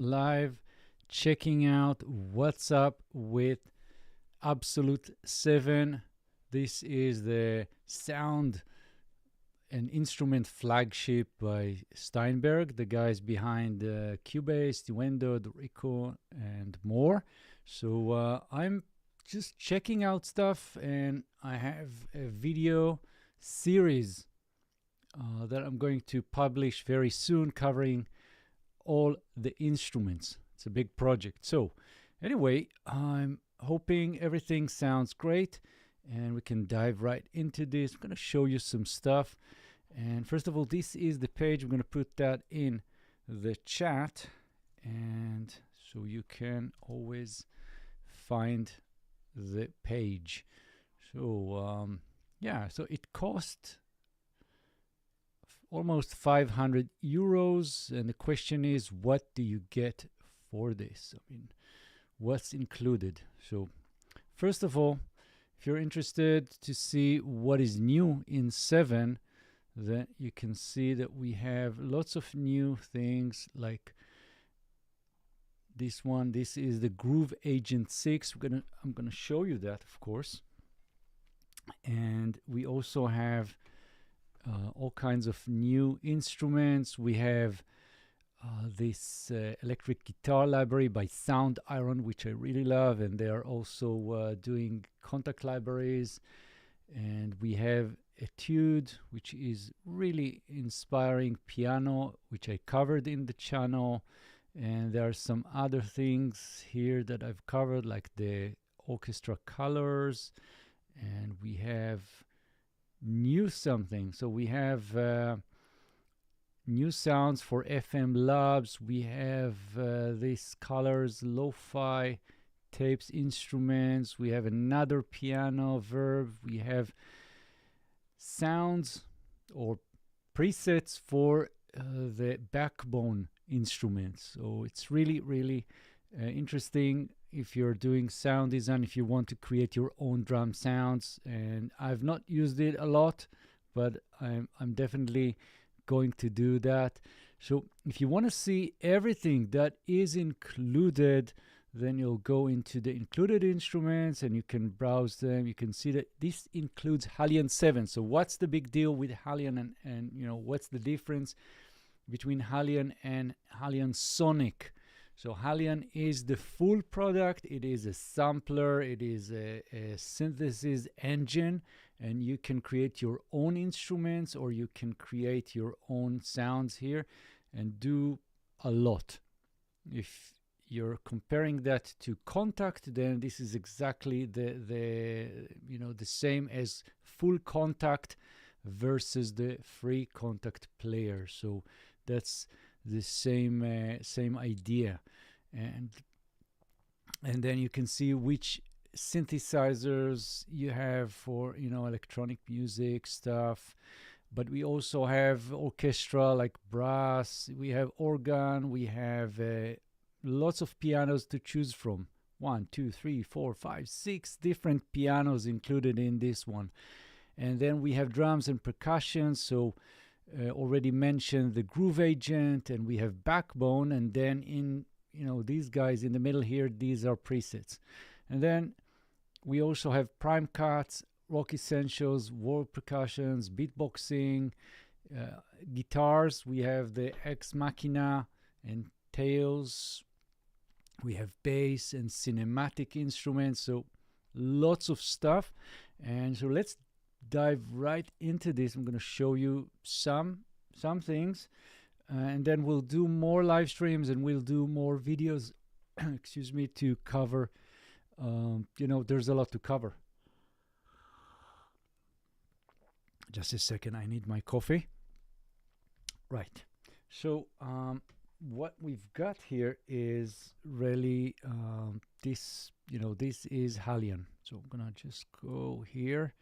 live checking out what's up with Absolute 7. This is the sound and instrument flagship by Steinberg, the guys behind Cubase, Duendo, Rico, and more. So I'm just checking out stuff, and I have a video series that I'm going to publish very soon covering all the instruments. It's a big project. So anyway, I'm hoping everything sounds great and we can dive right into this. I'm going to show you some stuff. And first of all, this is the page. I'm going to put that in the chat, and so you can always find the page. So yeah, so it cost almost 500 euros, and the question is, what do you get for this? I mean, what's included? So first of all, if you're interested to see what is new in 7, then you can see that we have lots of new things like this one. This is the Groove Agent 6. I'm gonna show you that, of course. And we also have all kinds of new instruments. We have this electric guitar library by Sound Iron, which I really love, and they are also doing contact libraries. And we have Etude, which is really inspiring piano, which I covered in the channel. And there are some other things here that I've covered, like the Orchestra Colors, and we have new something. So we have new sounds for FM labs. We have these Colors lo-fi tapes instruments. We have another piano verb. We have sounds or presets for the backbone instruments. So it's really interesting if you're doing sound design, if you want to create your own drum sounds. And I've not used it a lot, but I'm definitely going to do that. So if you want to see everything that is included, then you'll go into the included instruments and you can browse them. You can see that this includes Halion 7. So what's the big deal with Halion, and you know, what's the difference between Halion and Halion Sonic? So Halion is the full product. It is a sampler. It is a synthesis engine, and you can create your own instruments, or you can create your own sounds here and do a lot. If you're comparing that to Contact, then this is exactly the same as full Contact versus the free Contact player. So that's the same idea. And then you can see which synthesizers you have for electronic music stuff. But we also have orchestra, like brass. We have organ. We have lots of pianos to choose from. 1, 2, 3, 4, 5, 6 different pianos included in this one. And then we have drums and percussion. So already mentioned the Groove Agent, and we have Backbone, and then in these guys in the middle here, these are presets. And then we also have Prime Cuts, Rock Essentials, World Percussions, Beatboxing, guitars. We have the Ex Machina and Tails. We have bass and cinematic instruments. So lots of stuff. And so let's dive right into this. I'm going to show you some things, and then we'll do more live streams and we'll do more videos excuse me, to cover there's a lot to cover. Just a second, I need my coffee. Right, so what we've got here is really this is Halion. So I'm gonna just go here,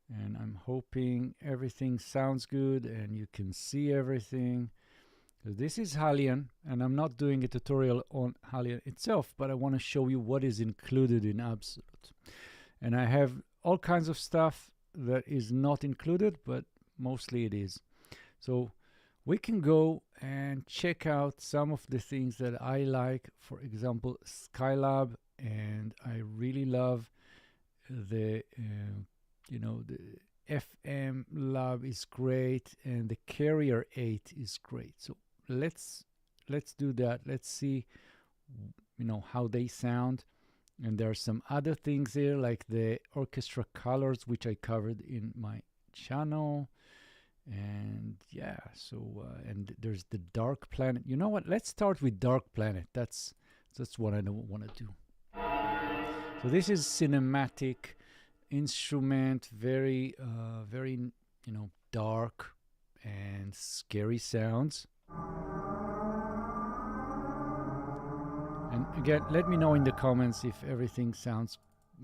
and I'm hoping everything sounds good and you can see everything. So this is Halion, and I'm not doing a tutorial on Halion itself, but I want to show you what is included in Absolute. And I have all kinds of stuff that is not included, but mostly it is. So we can go and check out some of the things that I like. For example, Skylab, and I really love the the FM Lab is great, and the Carrier 8 is great. So let's do that. Let's see how they sound. And there are some other things here like the Orchestra Colors, which I covered in my channel. And yeah, so and there's the Dark Planet. You know what? Let's start with Dark Planet. That's what I want to do. So this is cinematic instrument, very dark and scary sounds. And again, let me know in the comments if everything sounds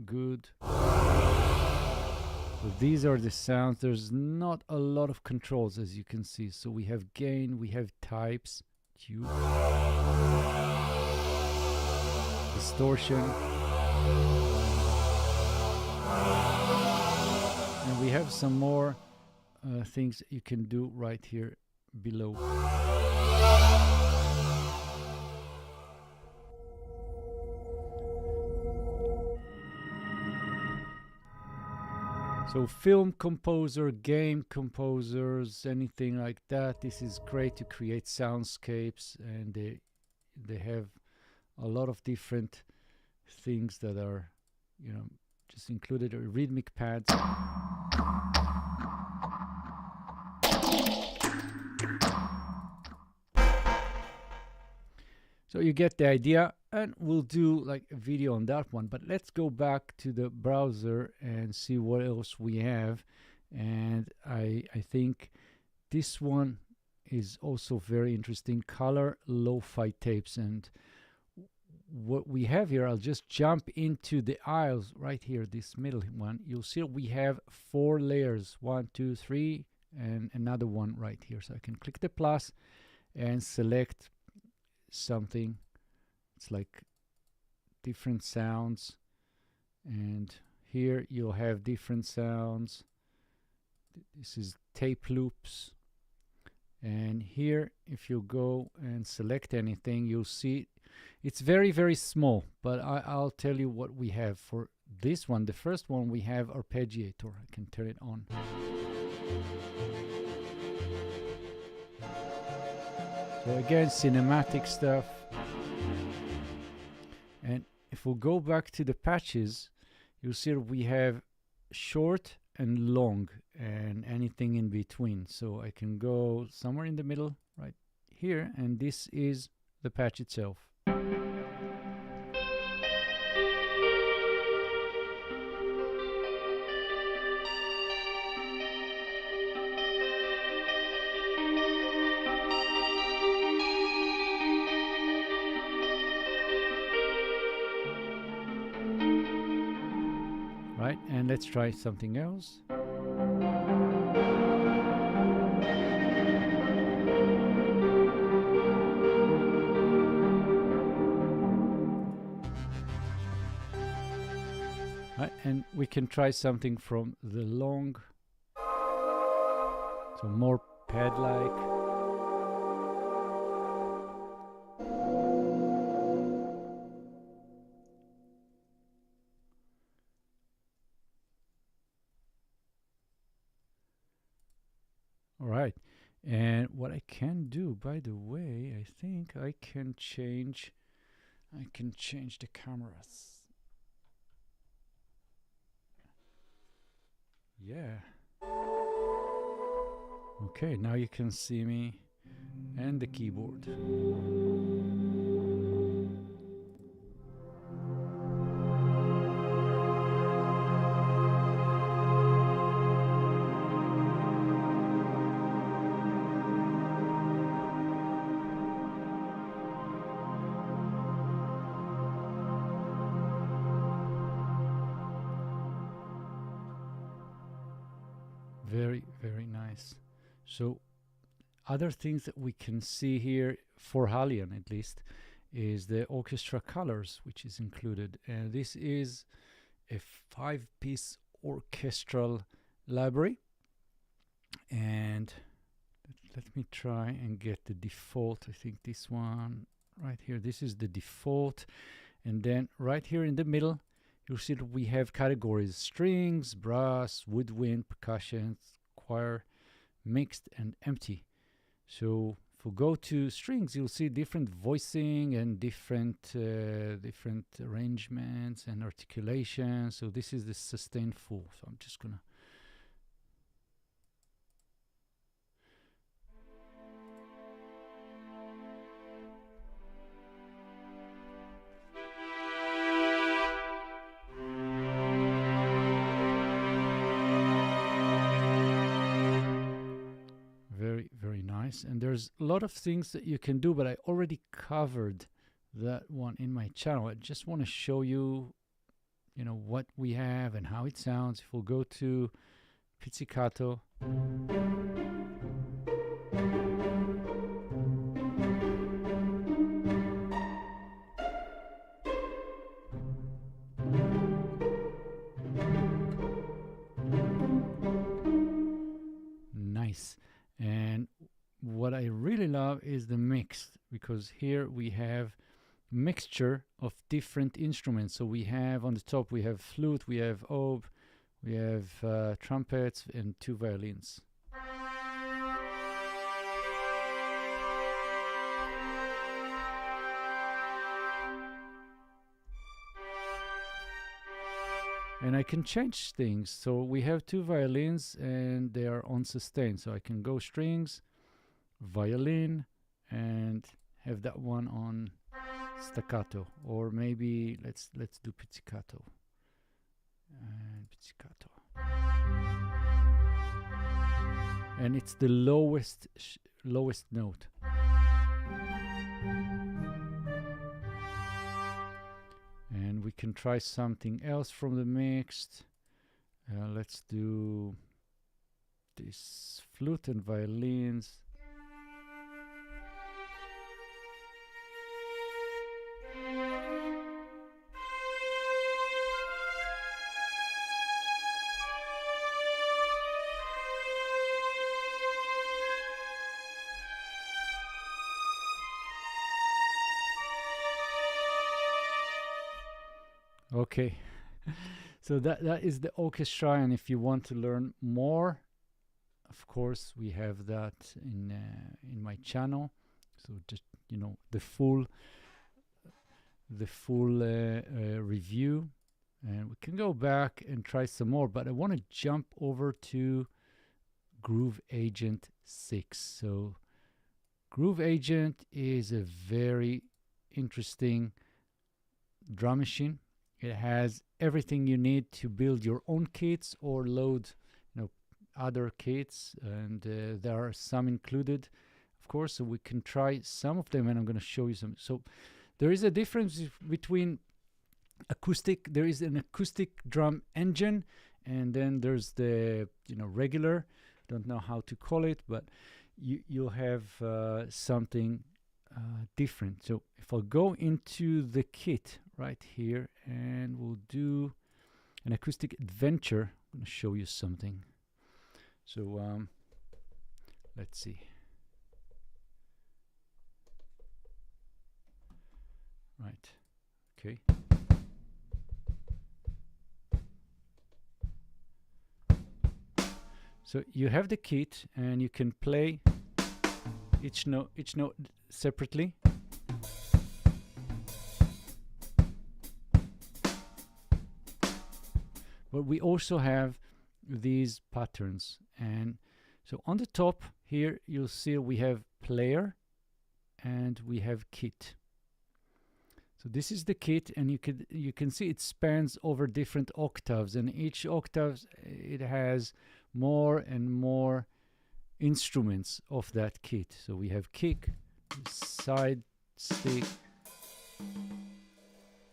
good. So these are the sounds. There's not a lot of controls, as you can see. So we have gain, we have types, tube, distortion, and we have some more things you can do right here below. So film composer, game composers, anything like that. This is great to create soundscapes, and they have a lot of different things that are, just included. Rhythmic pads. So you get the idea, and we'll do like a video on that one. But let's go back to the browser and see what else we have. And I think this one is also very interesting. Color lo-fi tapes. And what we have here, I'll just jump into the aisles right here, this middle one. You'll see we have 4 layers, 1, 2, 3, and another one right here. So I can click the plus and select something. It's like different sounds, and here you'll have different sounds. This is tape loops, and here if you go and select anything, you'll see it's very, very small, but I'll tell you what we have for this one. The first one, we have arpeggiator. I can turn it on. So again, cinematic stuff. And if we go back to the patches, you'll see we have short and long and anything in between. So I can go somewhere in the middle right here, and this is the patch itself. Right, and let's try something else. Right, and we can try something from the long, so more pad-like. All right, and what I can do, by the way, I think I can change the cameras. Yeah. Okay, now you can see me and the keyboard. Very, very nice. So other things that we can see here, for Halion at least, is the Orchestra Colors, which is included. And this is a 5-piece orchestral library. And let me try and get the default. I think this one right here, this is the default. And then right here in the middle, you'll see that we have categories: strings, brass, woodwind, percussion, choir, mixed, and empty. So if we go to strings, you'll see different voicing and different arrangements and articulation. So this is the sustained full. So I'm just gonna very nice. And there's a lot of things that you can do, but I already covered that one in my channel. I just want to show you, what we have and how it sounds. If we'll go to pizzicato, nice. And what I really love is the mix, because here we have mixture of different instruments. So we have on the top, we have flute, we have oboe, we have trumpets, and 2 violins. And I can change things. So we have 2 violins and they are on sustain. So I can go strings, violin, and have that one on staccato. Or maybe let's do pizzicato. And pizzicato. And it's the lowest note. And we can try something else from the mixed. Let's do this flute and violins. Okay, so that is the orchestra, and if you want to learn more, of course, we have that in my channel. So just the full review, and we can go back and try some more. But I want to jump over to Groove Agent 6. So Groove Agent is a very interesting drum machine. It has everything you need to build your own kits or load other kits, and there are some included, of course, so we can try some of them, and I'm going to show you some. So there is a difference between acoustic. There is an acoustic drum engine, and then there's the regular, don't know how to call it, but you'll have something different. So if I'll go into the kit right here, and we'll do an acoustic adventure, I'm going to show you something. So let's see. Right, okay. So you have the kit, and you can play each note separately. But we also have these patterns, and so on the top here you'll see we have player and we have kit. So this is the kit, and you can see it spans over different octaves, and each octave it has more and more instruments of that kit. So we have kick, side stick,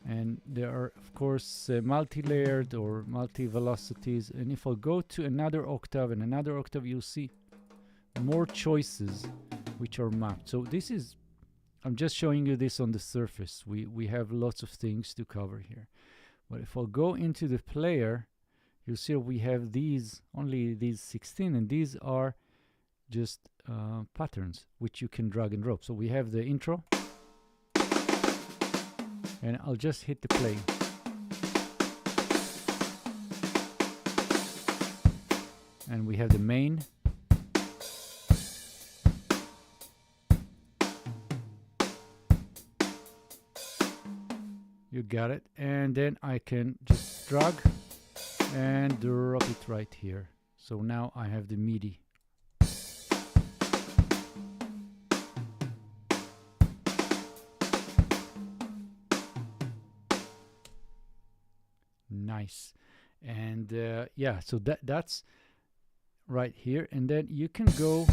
and there are of course multi-layered or multi-velocities. And if I go to another octave and another octave, you'll see more choices which are mapped. So this is, I'm just showing you this on the surface. We have lots of things to cover here. But if I'll go into the player, you'll see we have these, only these 16, and these are just patterns which you can drag and drop. So we have the intro, and I'll just hit the play. And we have the main. You got it. And then I can just drag and drop it right here. So now I have the MIDI. Nice. And yeah, so that's right here. And then you can go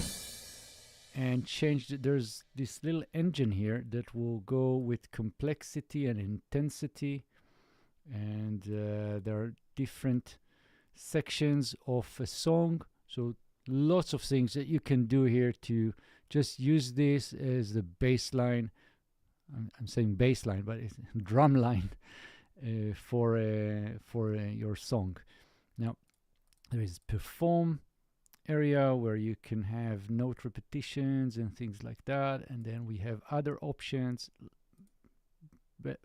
and change there's this little engine here that will go with complexity and intensity, and there are different sections of a song, so lots of things that you can do here to just use this as the bass line. I'm saying bass line, but it's drum line for your song. Now there is perform area where you can have note repetitions and things like that, and then we have other options,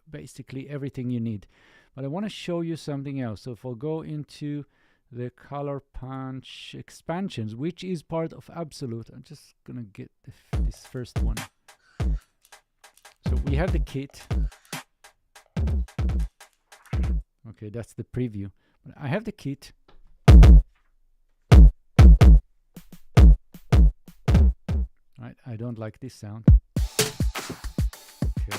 basically everything you need. But I want to show you something else. So if I'll go into the color punch expansions, which is part of Absolute, I'm just gonna get this first one. So we have the kit. Okay, that's the preview. But I have the kit. Right, I don't like this sound. Okay.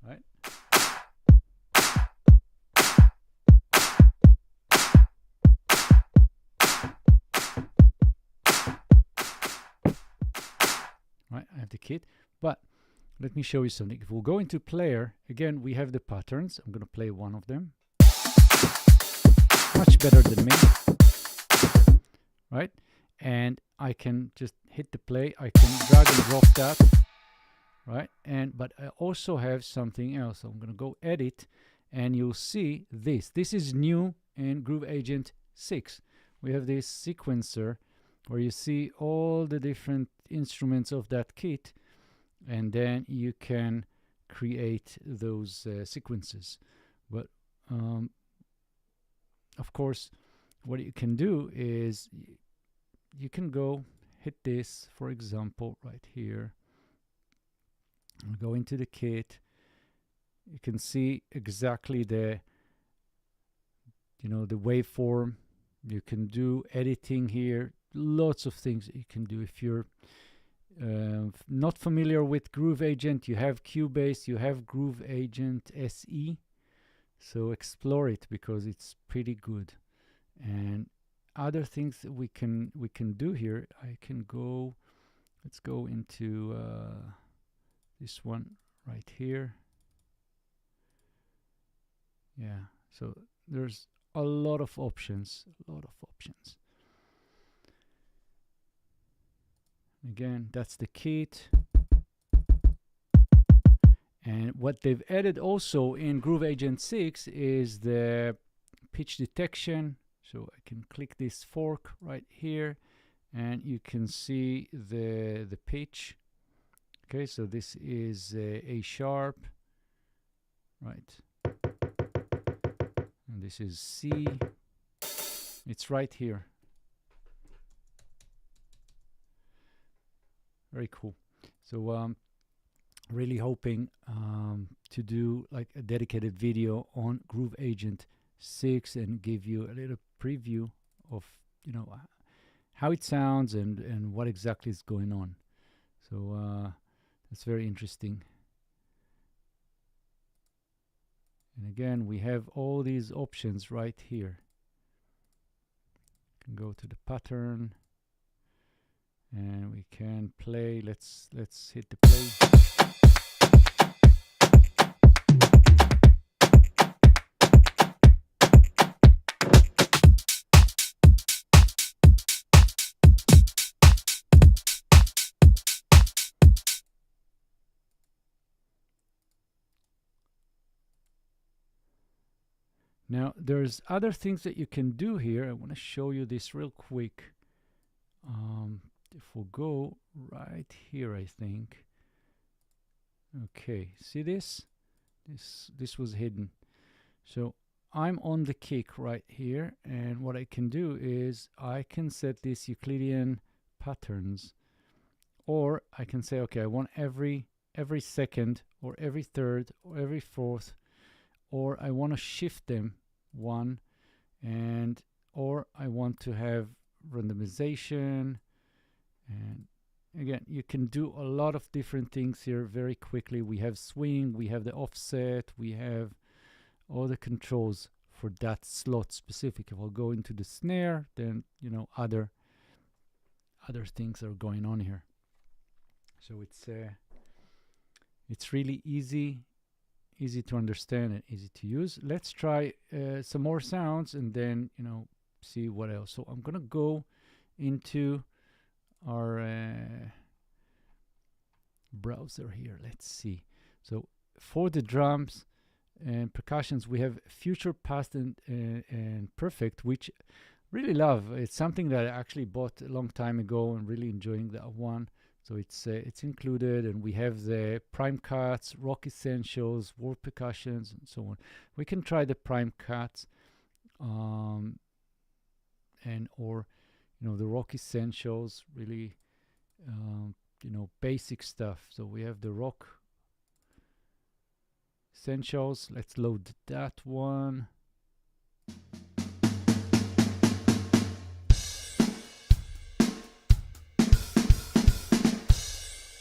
Right. Right, I have the kit, but let me show you something. If we'll go into player, again, we have the patterns. I'm going to play one of them. Much better than me. Right? And I can just hit the play. I can drag and drop that. Right? But I also have something else. So I'm going to go edit, and you'll see this. This is new in Groove Agent 6. We have this sequencer where you see all the different instruments of that kit, and then you can create those sequences. But of course, what you can do is you can go hit this, for example, right here. I'll go into the kit. You can see exactly the the waveform. You can do editing here. Lots of things you can do. If you're not familiar with Groove Agent, you have Cubase, you have Groove Agent SE, so explore it because it's pretty good. And other things that we can do here, I can go, let's go into this one right here. Yeah, so there's a lot of options, Again, that's the kit. And what they've added also in Groove Agent 6 is the pitch detection. So I can click this fork right here, and you can see the pitch. Okay, so this is A sharp, right? And this is C. It's right here. Very cool. So really hoping to do like a dedicated video on Groove Agent 6 and give you a little preview of how it sounds and what exactly is going on. So that's very interesting. And again, we have all these options right here. You can go to the pattern, and we can play. Let's hit the play. Now there's other things that you can do here. I want to show you this real quick. If we go right here, I think. Okay, see this? This was hidden. So I'm on the kick right here, and what I can do is I can set these Euclidean patterns, or I can say, okay, I want every second, or every third, or every fourth, or I want to shift them one, and or I want to have randomization. And again, you can do a lot of different things here very quickly. We have swing, we have the offset, we have all the controls for that slot specific. If I'll go into the snare, then you know other things are going on here. So it's really easy to understand and easy to use. Let's try some more sounds and then see what else. So I'm gonna go into our browser here. Let's see. So for the drums and percussions, we have future, past, and perfect, which really love. It's something that I actually bought a long time ago and really enjoying that one. So it's included, and we have the prime cuts, rock essentials, war percussions, and so on. We can try the prime cuts, and or the rock essentials, really basic stuff. So we have the rock essentials. Let's load that one.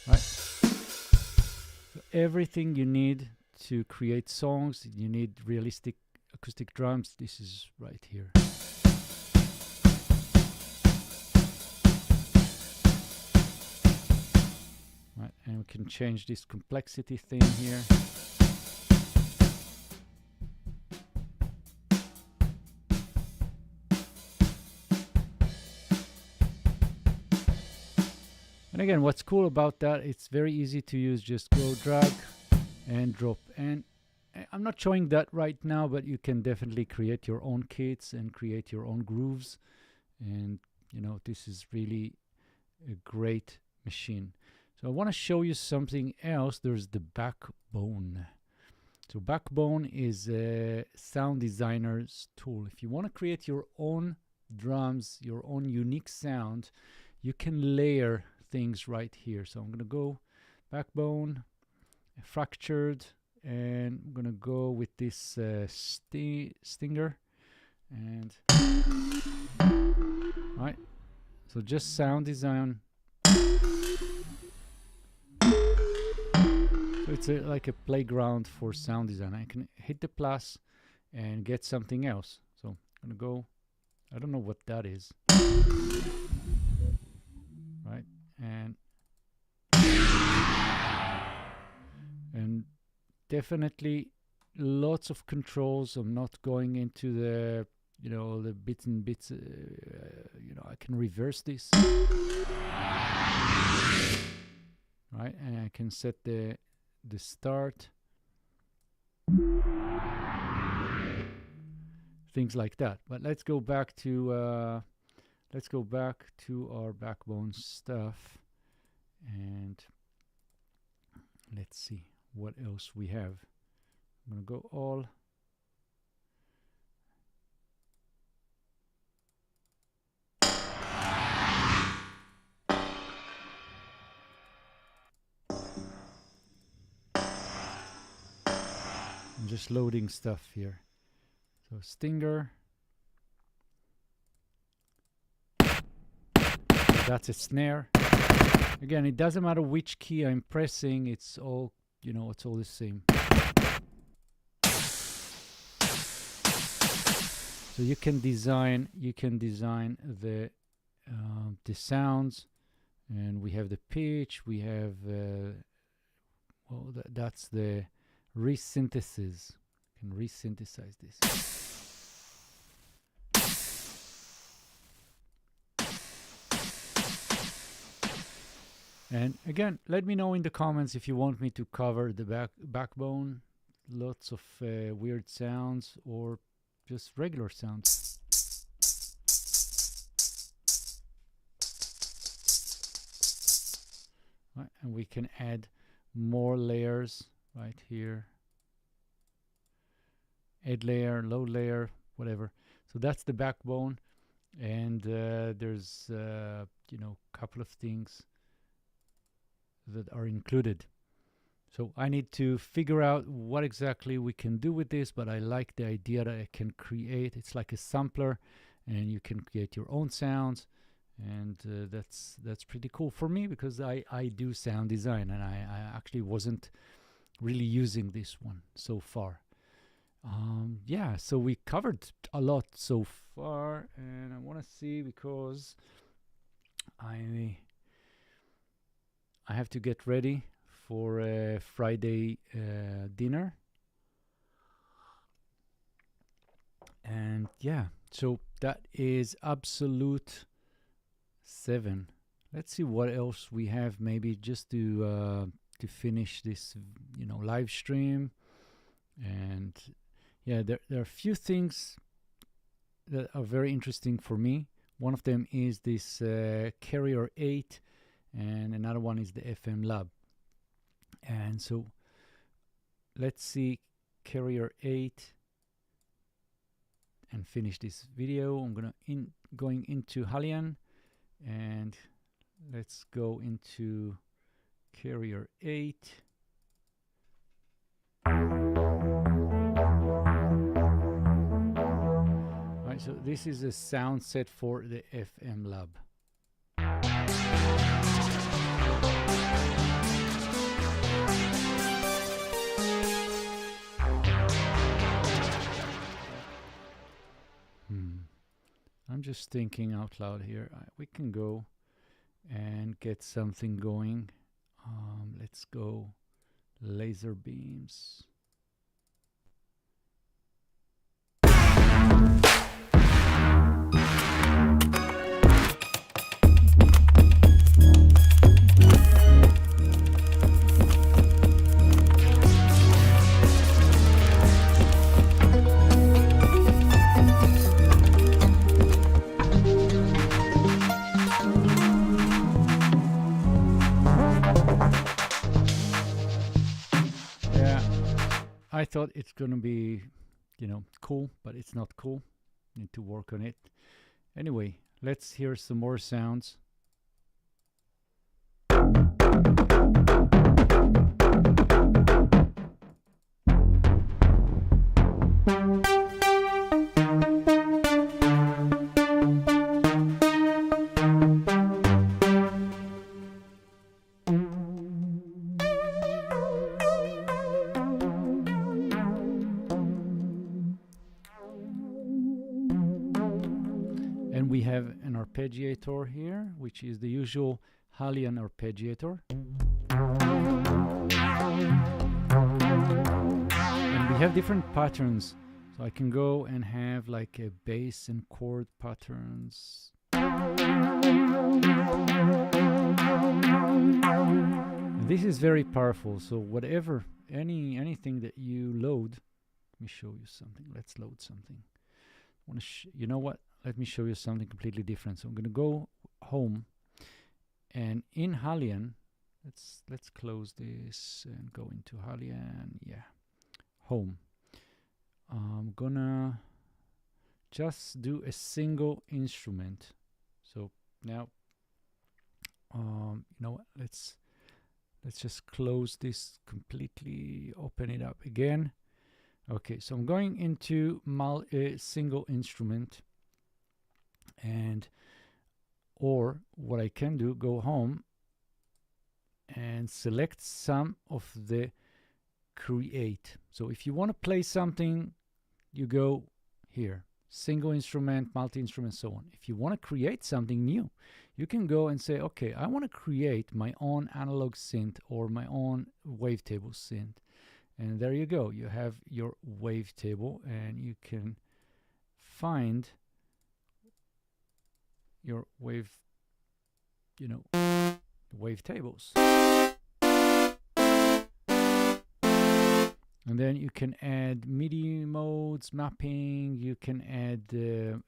Right. So everything you need to create songs, you need realistic acoustic drums. This is right here. Right, and we can change this complexity thing here. And again, what's cool about that, it's very easy to use. Just go drag and drop. And I'm not showing that right now, but you can definitely create your own kits and create your own grooves. And this is really a great machine. So I want to show you something else. There's the Backbone. So Backbone is a sound designer's tool. If you want to create your own drums, your own unique sound, you can layer things right here. So I'm going to go Backbone, fractured, and I'm going to go with this stinger. And right, so just sound design. So it's like a playground for sound design. I can hit the plus and get something else. So I'm gonna go, I don't know what that is. Right, and definitely lots of controls. I'm not going into the the bits and bits. I can reverse this. Right, and I can set the start, things like that. But let's go back to our Backbone stuff, and let's see what else we have. I'm gonna go all. I'm just loading stuff here. So stinger. That's a snare. Again, it doesn't matter which key I'm pressing. It's all it's all the same. So you can design the sounds, and we have the pitch. We have that's the resynthesis. You can resynthesize this. And again, let me know in the comments if you want me to cover the Backbone. Lots of weird sounds or just regular sounds. Right, and we can add more layers right here. Add layer, load layer, whatever. So that's the backbone, and there's you know, a couple of things that are included. So I need to figure out what exactly we can do with this, but I like the idea that I can create. It's like a sampler, and you can create your own sounds, and that's pretty cool for me, because I do sound design, and I actually wasn't really using this one so far. Yeah, so we covered a lot so far, and I want to see, because I have to get ready for a Friday dinner. And yeah, so that is absolute 7. Let's see what else we have, maybe just to finish this, you know, live stream. And yeah, there are a few things that are very interesting for me. One of them is this Carrier 8, and another one is the FM Lab. And so let's see Carrier 8 and finish this video. I'm going into Halian, and let's go into Carrier 8. Right, so this is a sound set for the FM Lab. I'm just thinking out loud here. We can go and get something going. Let's go laser beams. I thought it's gonna be, you know, cool, but it's not cool. Need to work on it. Anyway, let's hear some more sounds. And we have an arpeggiator here, which is the usual Halian arpeggiator. And we have different patterns. So I can go and have like a bass and chord patterns. And this is very powerful. So whatever, anything that you load, let me show you something. Let's load something. You know what? Let me show you something completely different. So I'm going to go home, and in Halian, let's close this and go into Halian. Yeah, home. I'm gonna just do a single instrument. So now, you know what? Let's just close this completely. Open it up again. Okay, so I'm going into single instrument. And or what I can do, go home and select some of the create. So if you want to play something, you go here, single instrument, multi-instrument, so on. If you want to create something new, you can go and say, okay, I want to create my own analog synth or my own wavetable synth. And there you go. You have your wavetable, and you can find your wave, you know, wavetables. And then you can add MIDI modes, mapping. You can add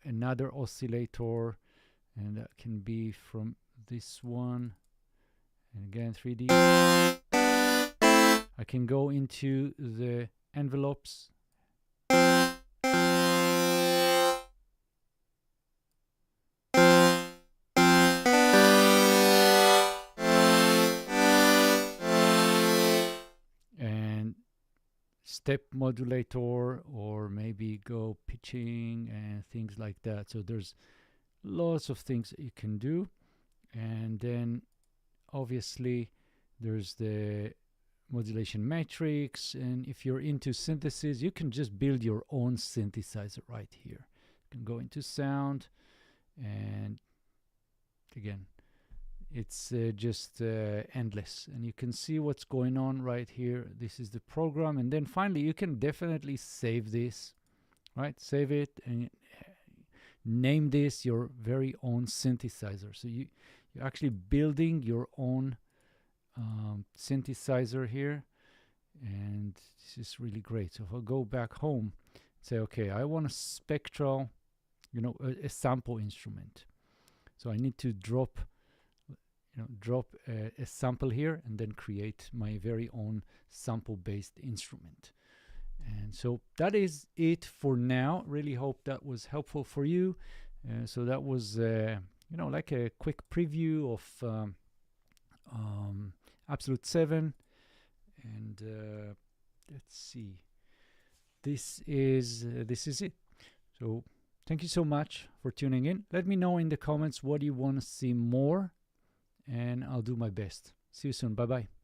another oscillator, and that can be from this one. And again, 3D. I can go into the envelopes. And step modulator, or maybe go pitching and things like that. So there's lots of things that you can do. And then obviously there's the modulation matrix, and if you're into synthesis, you can just build your own synthesizer right here. You can go into sound, and again, it's just endless, and you can see what's going on right here. This is the program, and then finally you can definitely save this, right? Save it and name this your very own synthesizer. So you're actually building your own synthesizer here, and this is really great. So if I go back home, say, okay, I want a spectral, a sample instrument. So I need to drop a sample here, and then create my very own sample-based instrument. And so that is it for now. Really hope that was helpful for you. So that was like a quick preview of Absolute 7, and let's see, this is it. So thank you so much for tuning in. Let me know in the comments what you want to see more, and I'll do my best. See you soon. Bye bye.